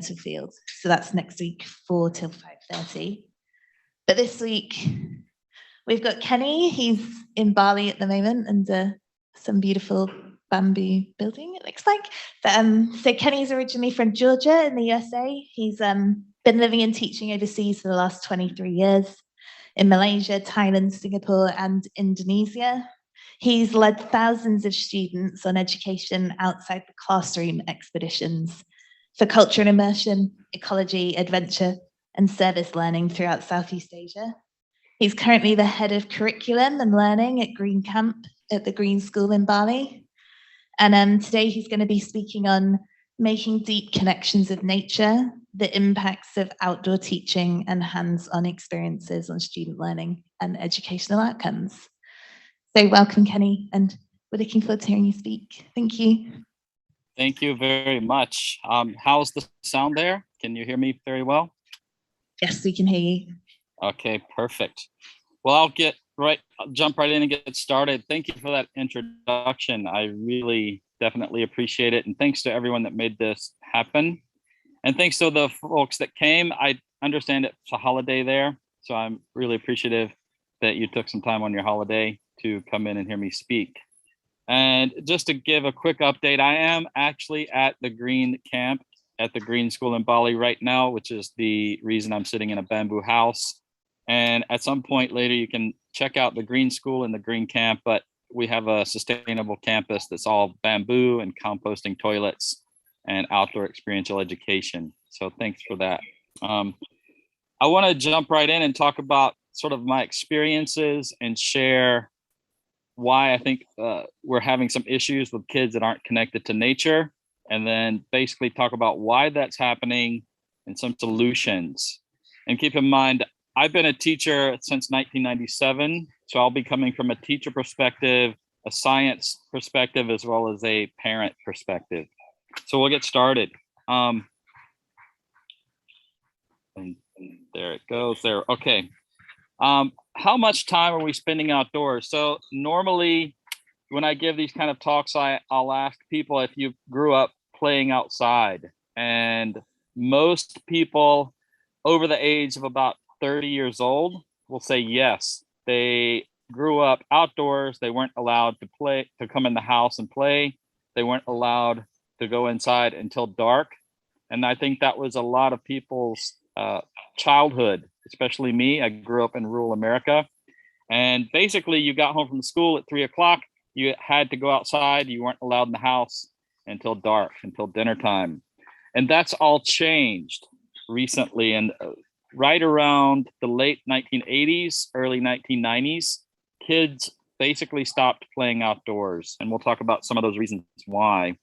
field. So that's next week, 4 till 5:30. But this week, we've got Kenny. He's in Bali at the moment under some beautiful bamboo building, it looks like. But, so Kenny's originally from Georgia in the USA. He's been living and teaching overseas for the last 23 years in Malaysia, Thailand, Singapore, and Indonesia. He's led thousands of students on education outside the classroom expeditions for culture and immersion, ecology, adventure, and service learning throughout Southeast Asia. He's currently the head of curriculum and learning at Green Camp at the Green School in Bali. And today he's going to be speaking on making deep connections with nature, the impacts of outdoor teaching and hands-on experiences on student learning and educational outcomes. So welcome, Kenny, and we're looking forward to hearing you speak. Thank you. Thank you very much. How's the sound there? Can you hear me very well? Yes, we can hear you. Okay, perfect. Well, I'll jump right in and get started. Thank you for that introduction. I really definitely appreciate it. And thanks to everyone that made this happen. And thanks to the folks that came. I understand it's a holiday there, so I'm really appreciative that you took some time on your holiday to come in and hear me speak. And just to give a quick update, I am actually at the Green Camp at the Green School in Bali right now, which is the reason I'm sitting in a bamboo house. And at some point later, you can check out the Green School and the Green Camp, but we have a sustainable campus that's all bamboo and composting toilets and outdoor experiential education. So thanks for that. I want to jump right in and talk about sort of my experiences and share why I think we're having some issues with kids that aren't connected to nature, and then basically talk about why that's happening and some solutions. And keep in mind, I've been a teacher since 1997, so I'll be coming from a teacher perspective, a science perspective, as well as a parent perspective. So we'll get started. And there it goes there. Okay. How much time are we spending outdoors? So normally when I give these kind of talks, I'll ask people if you grew up playing outside, and most people over the age of about 30 years old will say yes. They grew up outdoors. They weren't allowed to come in the house and play. They weren't allowed to go inside until dark. And I think that was a lot of people's childhood, especially me. I grew up in rural America. And basically you got home from school at 3 o'clock. You had to go outside. You weren't allowed in the house until dark, until dinner time. And that's all changed recently. And right around the late 1980s, early 1990s, kids basically stopped playing outdoors. And we'll talk about some of those reasons why.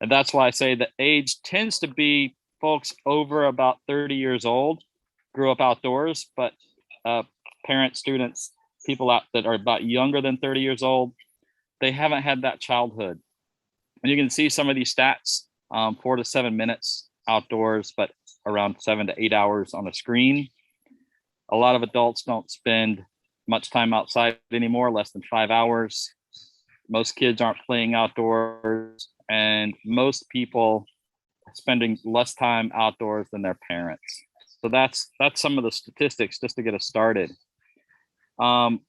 And that's why I say the age tends to be folks over about 30 years old, grew up outdoors, but parents, students, people out that are about younger than 30 years old, they haven't had that childhood. And you can see some of these stats, 4 to 7 minutes outdoors, but around 7 to 8 hours on a screen. A lot of adults don't spend much time outside anymore, less than 5 hours. Most kids aren't playing outdoors, and most people are spending less time outdoors than their parents. So that's some of the statistics just to get us started. And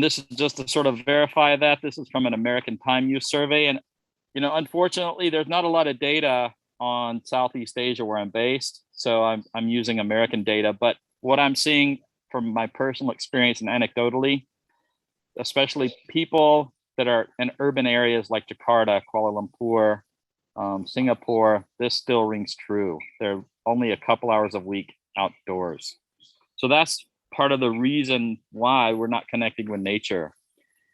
this is just to sort of verify that. This is from an American Time Use Survey. And, unfortunately, there's not a lot of data on Southeast Asia where I'm based. So I'm using American data. But what I'm seeing from my personal experience and anecdotally, especially people that are in urban areas like Jakarta, Kuala Lumpur, Singapore, this still rings true. They're only a couple hours a week outdoors. So that's part of the reason why we're not connecting with nature.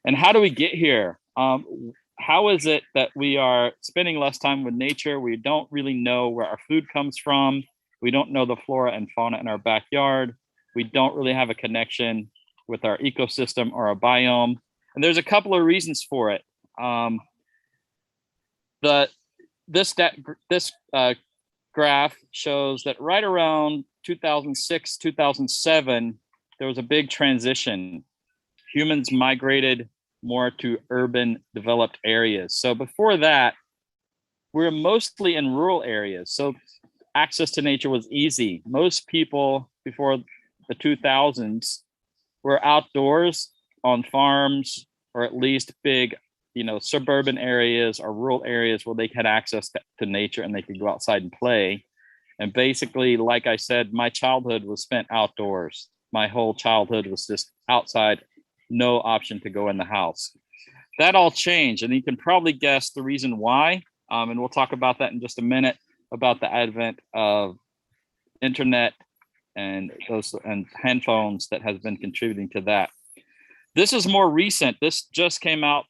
And how do we get here? How is it that we are spending less time with nature? We don't really know where our food comes from. We don't know the flora and fauna in our backyard. We don't really have a connection with our ecosystem or our biome. And there's a couple of reasons for it. This graph shows that right around 2006, 2007, there was a big transition. Humans migrated more to urban developed areas. So before that, we're mostly in rural areas. So access to nature was easy. Most people before the 2000s were outdoors on farms, or at least big, suburban areas or rural areas where they had access to nature and they could go outside and play. And basically, like I said, my childhood was spent outdoors. My whole childhood was just outside, no option to go in the house. That all changed, and you can probably guess the reason why. And we'll talk about that in just a minute, about the advent of internet and handphones that has been contributing to that. This is more recent. This just came out.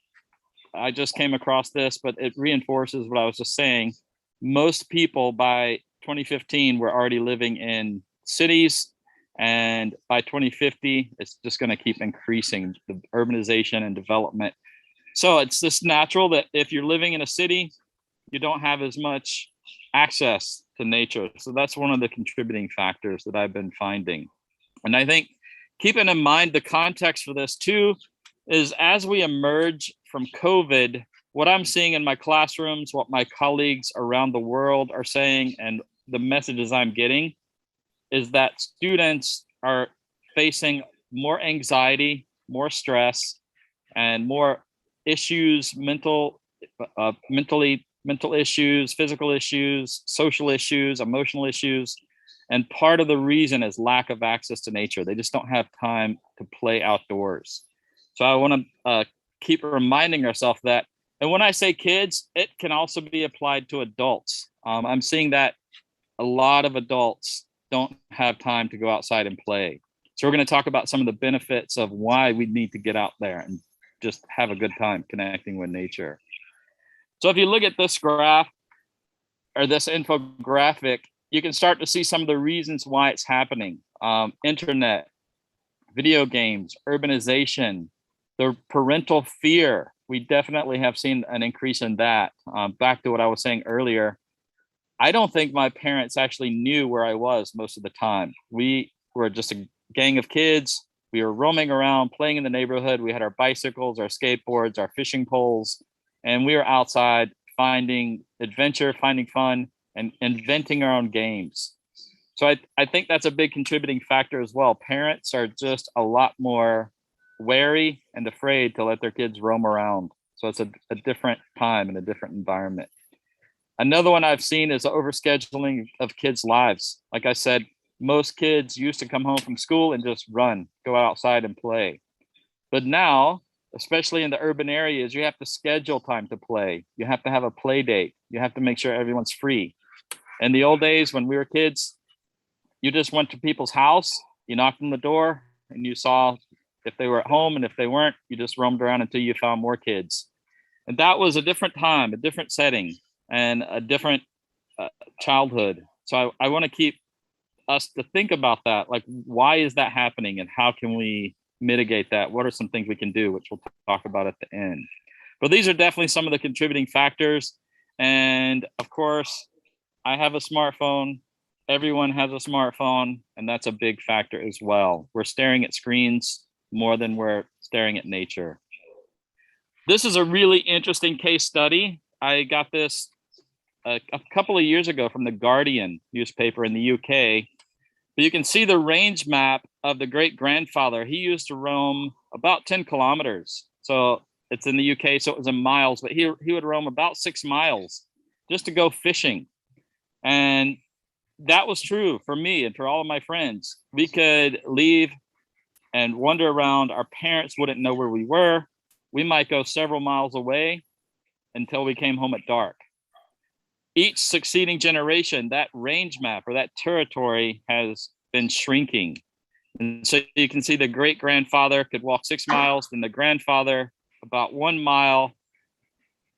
I just came across this, but it reinforces what I was just saying. Most people by 2015 were already living in cities, and by 2050, it's just going to keep increasing, the urbanization and development. So it's just natural that if you're living in a city, you don't have as much access to nature. So that's one of the contributing factors that I've been finding. And I think keeping in mind the context for this too is, as we emerge from COVID, what I'm seeing in my classrooms, what my colleagues around the world are saying, and the messages I'm getting is that students are facing more anxiety, more stress, and more issues, mental issues, physical issues, social issues, emotional issues. And part of the reason is lack of access to nature. They just don't have time to play outdoors. So I want to keep reminding ourselves that. And when I say kids, it can also be applied to adults. I'm seeing that a lot of adults don't have time to go outside and play. So we're going to talk about some of the benefits of why we need to get out there and just have a good time connecting with nature. So if you look at this graph or this infographic, you can start to see some of the reasons why it's happening. Internet, video games, urbanization, the parental fear. We definitely have seen an increase in that. Back to what I was saying earlier, I don't think my parents actually knew where I was most of the time. We were just a gang of kids. We were roaming around, playing in the neighborhood. We had our bicycles, our skateboards, our fishing poles, and we were outside finding adventure, finding fun, and inventing our own games. So I think that's a big contributing factor as well. Parents are just a lot more wary and afraid to let their kids roam around. So it's a different time and a different environment. Another one I've seen is the overscheduling of kids' lives. Like I said, most kids used to come home from school and just run, go outside and play. But now, especially in the urban areas, you have to schedule time to play. You have to have a play date. You have to make sure everyone's free. In the old days when we were kids, you just went to people's house, you knocked on the door, and you saw if they were at home, and if they weren't, you just roamed around until you found more kids. And that was a different time, a different setting, and a different childhood. So I want to keep us to think about that. Like, why is that happening, and how can we mitigate that? What are some things we can do, which we'll talk about at the end. But these are definitely some of the contributing factors. And of course, I have a smartphone. Everyone has a smartphone, and that's a big factor as well. We're staring at screens more than we're staring at nature. This is a really interesting case study. I got this a couple of years ago from the Guardian newspaper in the UK. But you can see the range map of the great-grandfather. He used to roam about 10 kilometers. So it's in the UK, so it was in miles, but he would roam about 6 miles just to go fishing. And that was true for me and for all of my friends. We could leave and wander around. Our parents wouldn't know where we were. We might go several miles away until we came home at dark. Each succeeding generation, that range map or that territory has been shrinking. And so you can see the great-grandfather could walk 6 miles, then the grandfather about 1 mile,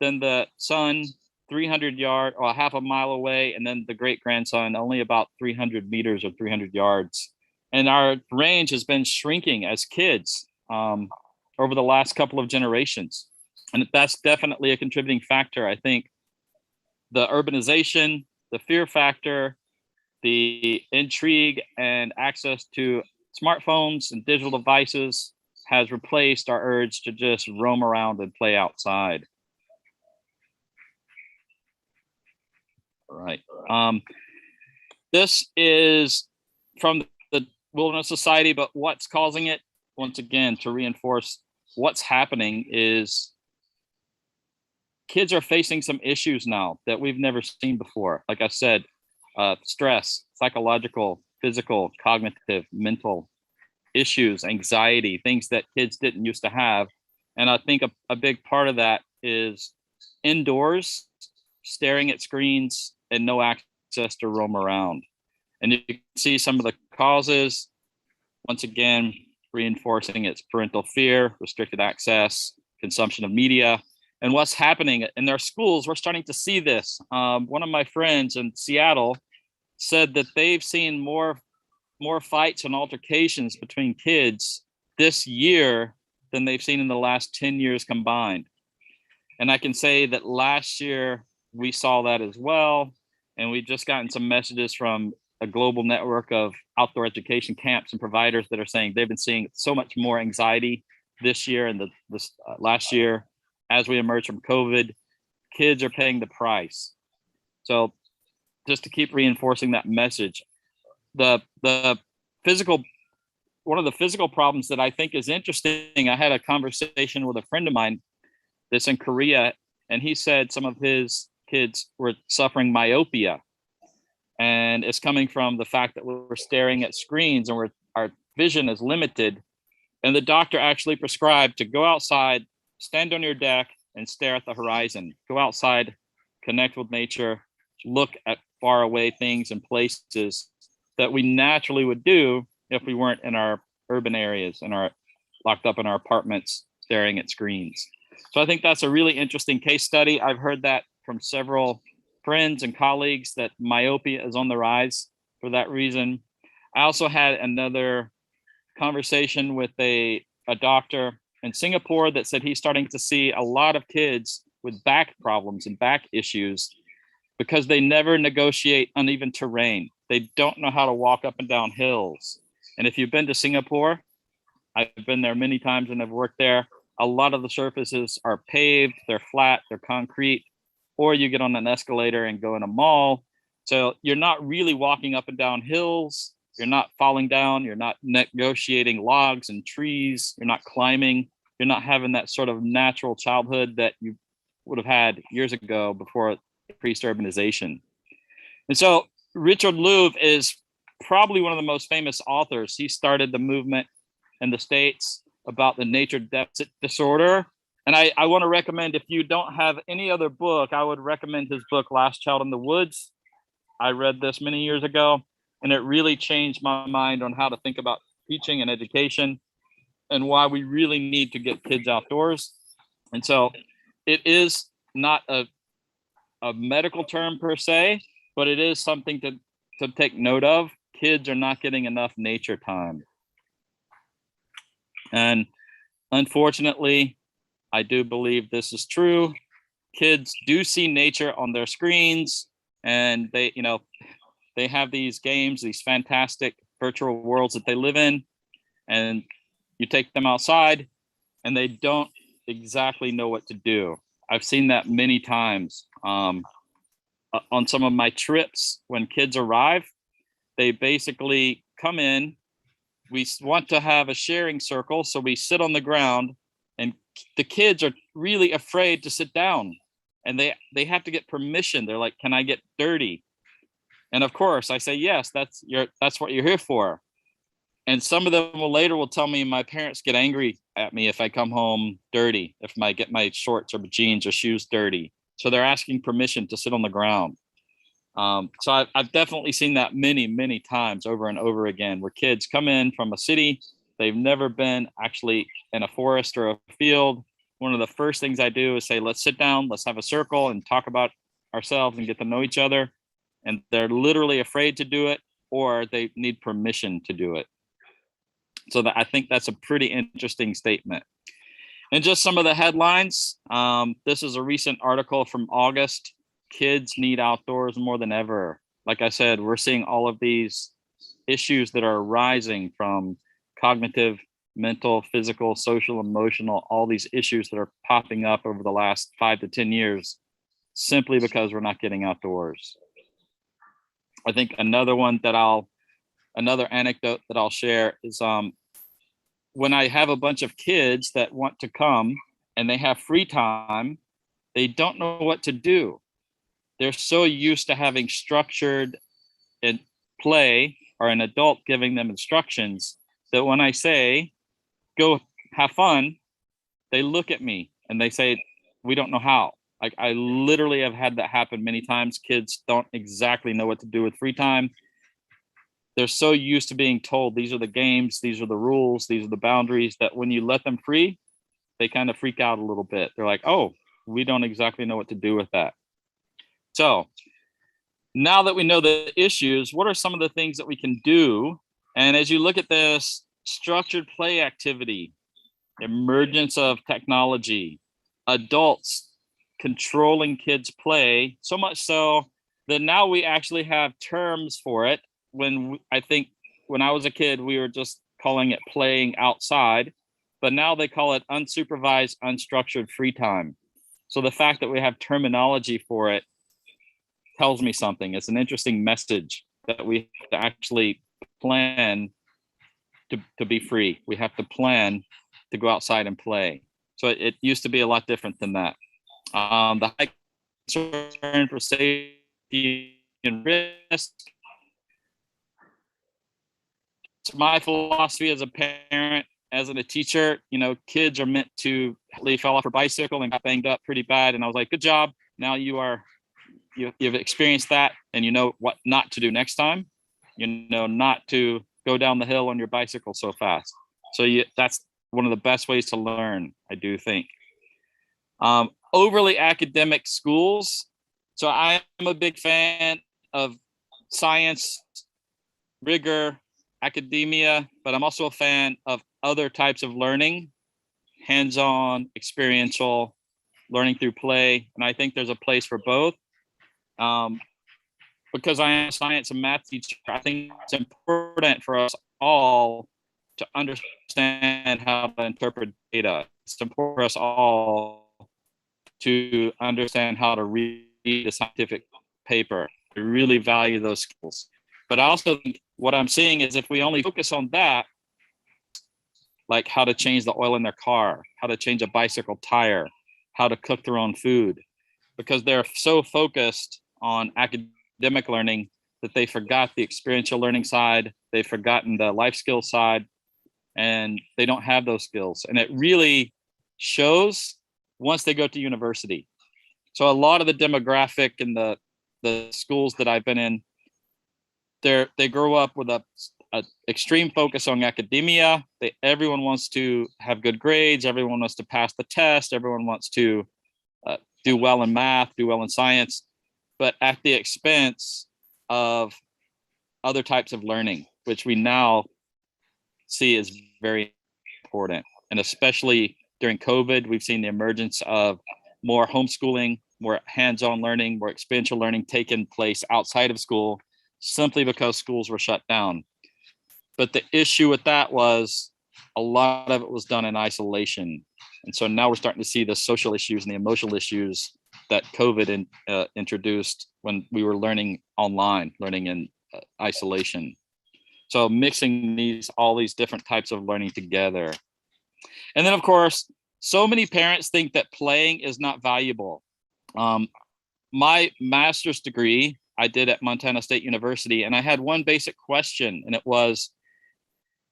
then the son 300 yards or half a mile away, and then the great-grandson only about 300 meters or 300 yards. And our range has been shrinking as kids over the last couple of generations. And that's definitely a contributing factor. I think the urbanization, the fear factor, the intrigue and access to smartphones and digital devices has replaced our urge to just roam around and play outside. All right. This is from the Wilderness Society, but what's causing it, once again, to reinforce what's happening, is kids are facing some issues now that we've never seen before. Like I said, stress, psychological, physical, cognitive, mental issues, anxiety, things that kids didn't used to have. And I think a big part of that is indoors, staring at screens and no access to roam around. And you can see some of the causes, once again, reinforcing its parental fear, restricted access, consumption of media. And what's happening in their schools, we're starting to see this. One of my friends in Seattle said that they've seen more fights and altercations between kids this year than they've seen in the last 10 years combined. And I can say that last year we saw that as well. And we've just gotten some messages from a global network of outdoor education camps and providers that are saying they've been seeing so much more anxiety this year and this last year as we emerge from COVID. Kids are paying the price. So just to keep reinforcing that message, the physical, one of the physical problems that I think is interesting, I had a conversation with a friend of mine that's in Korea, and he said some of his kids were suffering myopia. And it's coming from the fact that we're staring at screens and our vision is limited. And the doctor actually prescribed to go outside, stand on your deck and stare at the horizon. Go outside, connect with nature, look at far away things and places that we naturally would do if we weren't in our urban areas and are locked up in our apartments staring at screens. So I think that's a really interesting case study. I've heard that from several friends and colleagues that myopia is on the rise for that reason. I also had another conversation with a doctor in Singapore that said he's starting to see a lot of kids with back problems and back issues because they never negotiate uneven terrain. They don't know how to walk up and down hills. And if you've been to Singapore, I've been there many times and have worked there, a lot of the surfaces are paved, they're flat, they're concrete, or you get on an escalator and go in a mall. So you're not really walking up and down hills. You're not falling down. You're not negotiating logs and trees. You're not climbing. You're not having that sort of natural childhood that you would have had years ago before increased urbanization. And so Richard Louv is probably one of the most famous authors. He started the movement in the States about the nature deficit disorder. And I want to recommend, if you don't have any other book, I would recommend his book, Last Child in the Woods. I read this many years ago, and it really changed my mind on how to think about teaching and education and why we really need to get kids outdoors. And so it is not a medical term per se, but it is something to take note of. Kids are not getting enough nature time. And unfortunately, I do believe this is true. Kids do see nature on their screens, and they have these games, these fantastic virtual worlds that they live in, and you take them outside and they don't exactly know what to do. I've seen that many times on some of my trips. When kids arrive, they basically come in. We want to have a sharing circle, so we sit on the ground, and the kids are really afraid to sit down, and they have to get permission. They're like, "Can I get dirty?" And of course, I say, "Yes, that's what you're here for." And some of them will tell me my parents get angry at me if I come home dirty, if I get my shorts or jeans or shoes dirty. So they're asking permission to sit on the ground. So I've definitely seen that many, many times over and over again, where kids come in from a city, they've never been actually in a forest or a field. One of the first things I do is say, let's sit down, let's have a circle and talk about ourselves and get to know each other. And they're literally afraid to do it, or they need permission to do it. So I think that's a pretty interesting statement. And just some of the headlines. This is a recent article from August. Kids need outdoors more than ever. Like I said, we're seeing all of these issues that are arising from cognitive, mental, physical, social, emotional, all these issues that are popping up over the last 5 to 10 years, simply because we're not getting outdoors. I think another anecdote that I'll share is when I have a bunch of kids that want to come and they have free time, they don't know what to do. They're so used to having structured and play or an adult giving them instructions that when I say, go have fun, they look at me and they say, we don't know how. Like, I literally have had that happen many times. Kids don't exactly know what to do with free time. They're so used to being told these are the games, these are the rules, these are the boundaries, that when you let them free, they kind of freak out a little bit. They're like, oh, we don't exactly know what to do with that. So now that we know the issues, what are some of the things that we can do? And as you look at this structured play activity, emergence of technology, adults controlling kids' play, so much so that now we actually have terms for it. I think when I was a kid, we were just calling it playing outside, but now they call it unsupervised, unstructured free time. So the fact that we have terminology for it tells me something. It's an interesting message that we have to actually plan to be free. We have to plan to go outside and play. So it used to be a lot different than that. The high concern for safety and risk. So my philosophy as a parent, as a teacher, kids are meant to. They fell off a bicycle and got banged up pretty bad, and I was like, "Good job! Now you've experienced that, and you know what not to do next time. Not to go down the hill on your bicycle so fast." So that's one of the best ways to learn, I do think. Overly academic schools. So I am a big fan of science, rigor, academia, but I'm also a fan of other types of learning, hands-on, experiential, learning through play. And I think there's a place for both. Because I am a science and math teacher, I think it's important for us all to understand how to interpret data. It's important for us all to understand how to read a scientific paper. I really value those skills. But I also think what I'm seeing is if we only focus on that, like how to change the oil in their car, how to change a bicycle tire, how to cook their own food, because they're so focused on academic learning that they forgot the experiential learning side, they've forgotten the life skill side, and they don't have those skills. And it really shows once they go to university. So a lot of the demographic in the schools that I've been in, they grow up with a extreme focus on academia. Everyone wants to have good grades. Everyone wants to pass the test. Everyone wants to do well in math, do well in science, but at the expense of other types of learning, which we now see is very important. And especially during COVID, we've seen the emergence of more homeschooling, more hands-on learning, more experiential learning taking place outside of school, simply because schools were shut down. But the issue with that was a lot of it was done in isolation. And so now we're starting to see the social issues and the emotional issues that COVID introduced when we were learning online, learning in isolation. So mixing all these different types of learning together. And then, of course, so many parents think that playing is not valuable. My master's degree I did at Montana State University, and I had one basic question, and it was,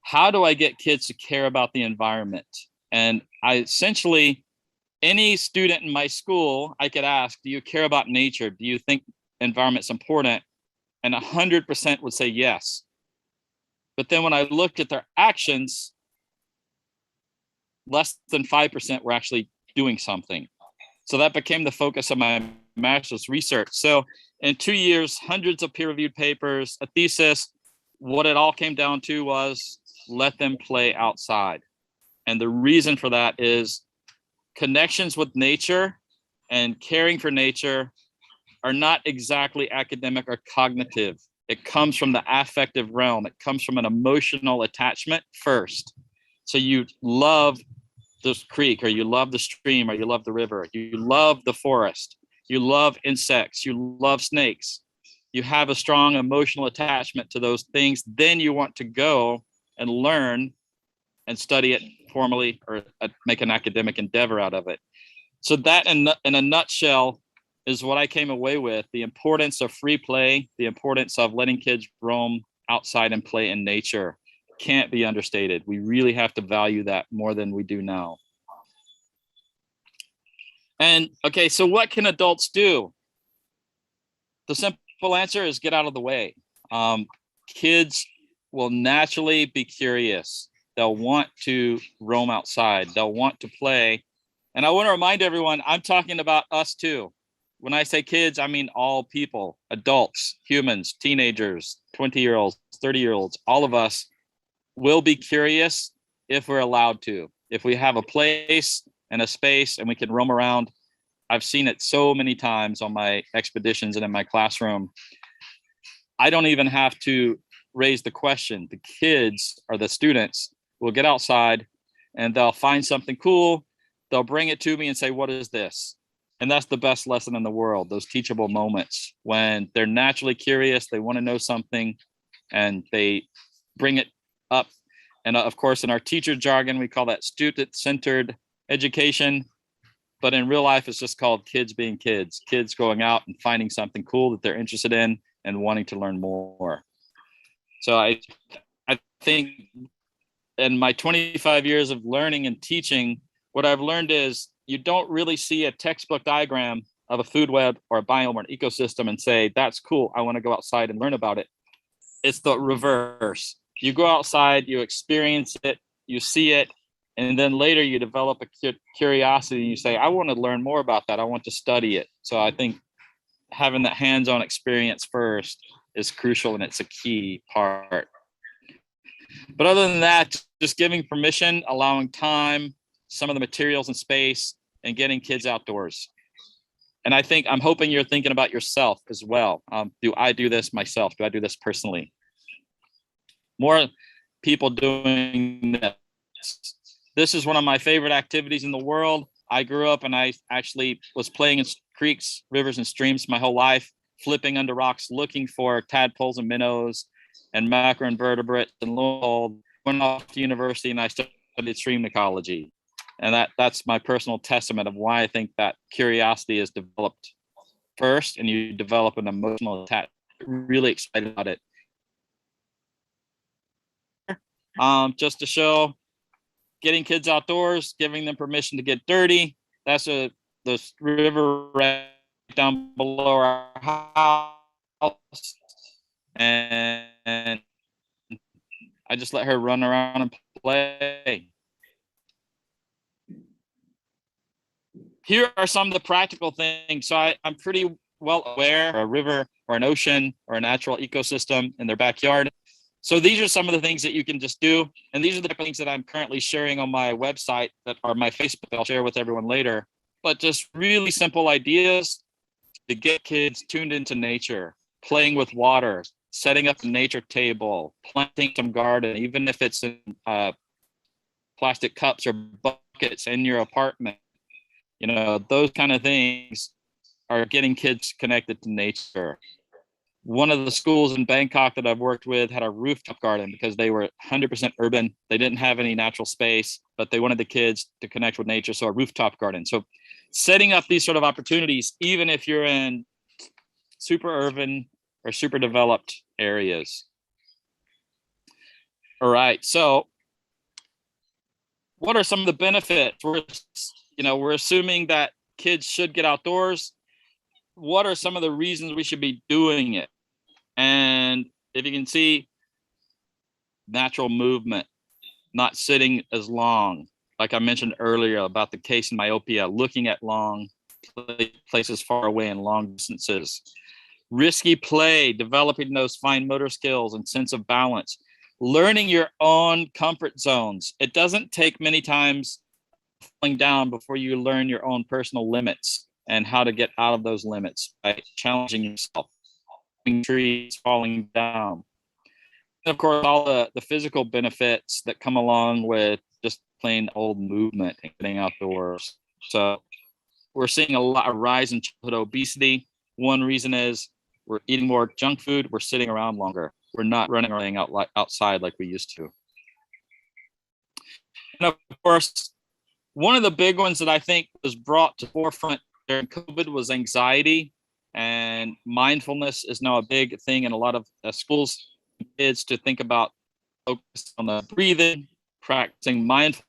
how do I get kids to care about the environment? And I essentially, any student in my school, I could ask, do you care about nature? Do you think environment's important? And 100% would say yes. But then when I looked at their actions, less than 5% were actually doing something. So that became the focus of my master's research. So in 2 years, hundreds of peer-reviewed papers, a thesis, what it all came down to was let them play outside. And the reason for that is connections with nature and caring for nature are not exactly academic or cognitive. It comes from the affective realm. It comes from an emotional attachment first. So you love this creek, or you love the stream, or you love the river, you love the forest, you love insects, you love snakes. you have a strong emotional attachment to those things, then you want to go and learn and study it formally or make an academic endeavor out of it. So that in a nutshell is what I came away with: the importance of free play, the importance of letting kids roam outside and play in nature can't be understated. We really have to value that more than we do now. And okay, so what can adults do? The simple answer is get out of the way. Kids will naturally be curious. They'll want to roam outside. They'll want to play. And I want to remind everyone, I'm talking about us too. When I say kids, I mean all people, adults, humans, teenagers, 20-year-olds, 30-year-olds, all of us will be curious if we're allowed to. If we have a place and a space and we can roam around. I've seen it so many times on my expeditions and in my classroom. I don't even have to raise the question. The kids or the students will get outside and they'll find something cool. They'll bring it to me and say, what is this? And that's the best lesson in the world, those teachable moments when they're naturally curious, they want to know something, and they bring it up. And of course, in our teacher jargon, we call that student-centered education. But in real life, it's just called kids being kids going out and finding something cool that they're interested in and wanting to learn more. So I think in my 25 years of learning and teaching, what I've learned is you don't really see a textbook diagram of a food web or a biome or an ecosystem and say, that's cool, I want to go outside and learn about it. It's the reverse. You go outside, you experience it, you see it, and then later you develop a curiosity and you say, I want to learn more about that. I want to study it. So I think having that hands-on experience first is crucial, and it's a key part. But other than that, just giving permission, allowing time, some of the materials and space, and getting kids outdoors. And I'm hoping you're thinking about yourself as well. Do I do this myself? Do I do this personally? More people doing this. This is one of my favorite activities in the world. I grew up and I actually was playing in creeks, rivers, and streams my whole life, flipping under rocks, looking for tadpoles and minnows and macroinvertebrates. And lo and behold, went off to university and I studied stream ecology. And that's my personal testament of why I think that curiosity is developed first, and you develop an emotional attachment. Really excited about it. Just to show, getting kids outdoors, giving them permission to get dirty. That's the river right down below our house. And I just let her run around and play. Here are some of the practical things. So I'm pretty well aware of a river or an ocean or a natural ecosystem in their backyard. So these are some of the things that you can just do. And these are the things that I'm currently sharing on my website that are my Facebook. I'll share with everyone later. But just really simple ideas to get kids tuned into nature, playing with water, setting up a nature table, planting some garden, even if it's in plastic cups or buckets in your apartment. You know, those kind of things are getting kids connected to nature. One of the schools in Bangkok that I've worked with had a rooftop garden because they were 100% urban. They didn't have any natural space, but they wanted the kids to connect with nature. So a rooftop garden. So setting up these sort of opportunities, even if you're in super urban or super developed areas. All right. So what are some of the benefits? We're assuming that kids should get outdoors. What are some of the reasons we should be doing it? And if you can see, natural movement, not sitting as long, like I mentioned earlier about the case in myopia, looking at long places far away and long distances. Risky play, developing those fine motor skills and sense of balance. Learning your own comfort zones. It doesn't take many times falling down before you learn your own personal limits and how to get out of those limits by challenging yourself, trees, falling down. And of course, all the physical benefits that come along with just plain old movement and getting outdoors. So we're seeing a rise in childhood obesity. One reason is We're eating more junk food. We're sitting around longer. We're not running around outside like we used to. And of course, one of the big ones that I think was brought to forefront during COVID was anxiety, and mindfulness is now a big thing in a lot of schools. Kids to think about focus on the breathing, practicing mindfulness.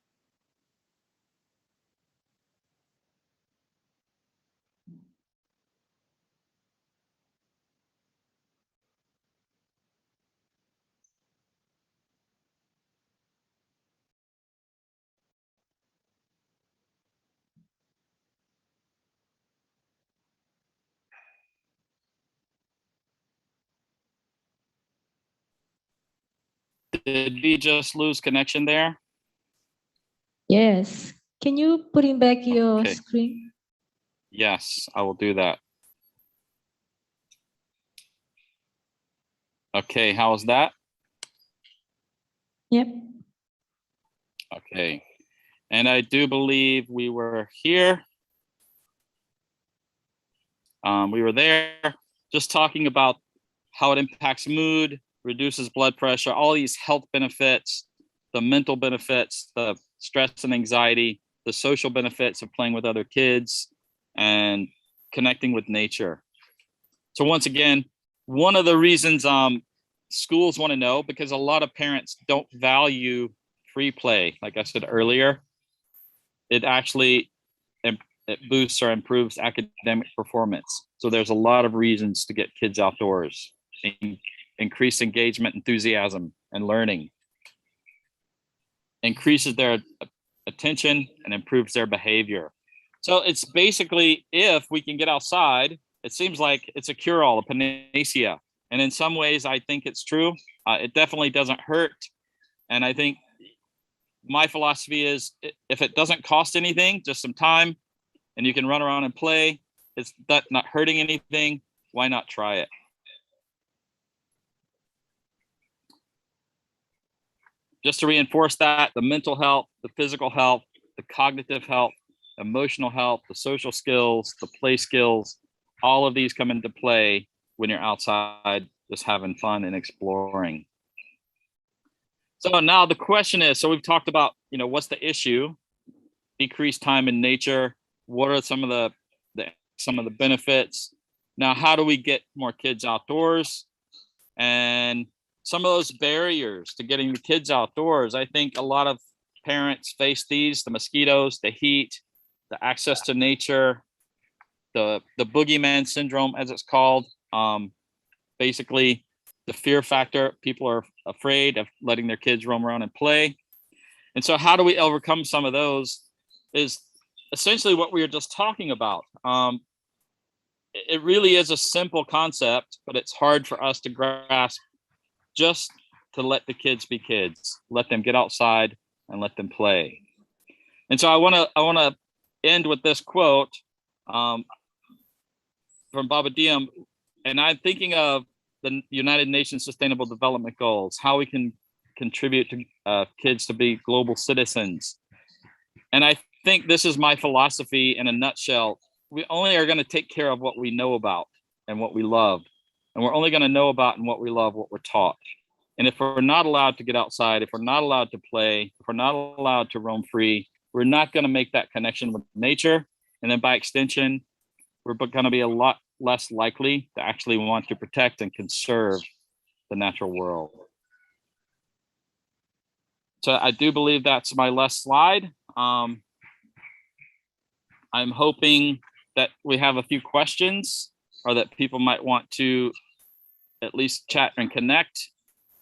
Did we just lose connection there? Yes. Can you put in back your Okay. screen? Yes, I will do that. Okay, how is that? Yep. Okay. And I do believe we were here. We were there just talking about how it impacts mood, reduces blood pressure, all these health benefits, the mental benefits, the stress and anxiety, the social benefits of playing with other kids and connecting with nature. So once again, one of the reasons schools want to know, because a lot of parents don't value free play. Like I said earlier, it actually it boosts or improves academic performance. So there's a lot of reasons to get kids outdoors, increase engagement, enthusiasm, and learning, increases their attention and improves their behavior. So it's basically, if we can get outside, it seems like it's a cure-all, a panacea. And in some ways, I think it's true. It definitely doesn't hurt. And I think my philosophy is, if it doesn't cost anything, just some time, and you can run around and play, it's not hurting anything, why not try it? Just to reinforce that, the mental health, the physical health, the cognitive health, emotional health, the social skills, the play skills, all of these come into play when you're outside just having fun and exploring. So now the question is, so we've talked about, what's the issue? Decreased time in nature. What are some of the benefits? Now, how do we get more kids outdoors? And some of those barriers to getting the kids outdoors, I think a lot of parents face these: the mosquitoes, the heat, the access to nature, the boogeyman syndrome, as it's called. Basically, the fear factor. People are afraid of letting their kids roam around and play. And so how do we overcome some of those is essentially what we were just talking about. It really is a simple concept, but it's hard for us to grasp. Just to let the kids be kids, let them get outside and let them play. And so I want to end with this quote from Baba Diem, and I'm thinking of the United Nations Sustainable Development Goals, how we can contribute to kids to be global citizens. And I think this is my philosophy in a nutshell. We only are going to take care of what we know about and what we love. And we're only going to know about and what we love, what we're taught. And if we're not allowed to get outside, if we're not allowed to play, if we're not allowed to roam free, we're not going to make that connection with nature. And then by extension, we're going to be a lot less likely to actually want to protect and conserve the natural world. So I do believe that's my last slide. I'm hoping that we have a few questions, or that people might want to at least chat and connect.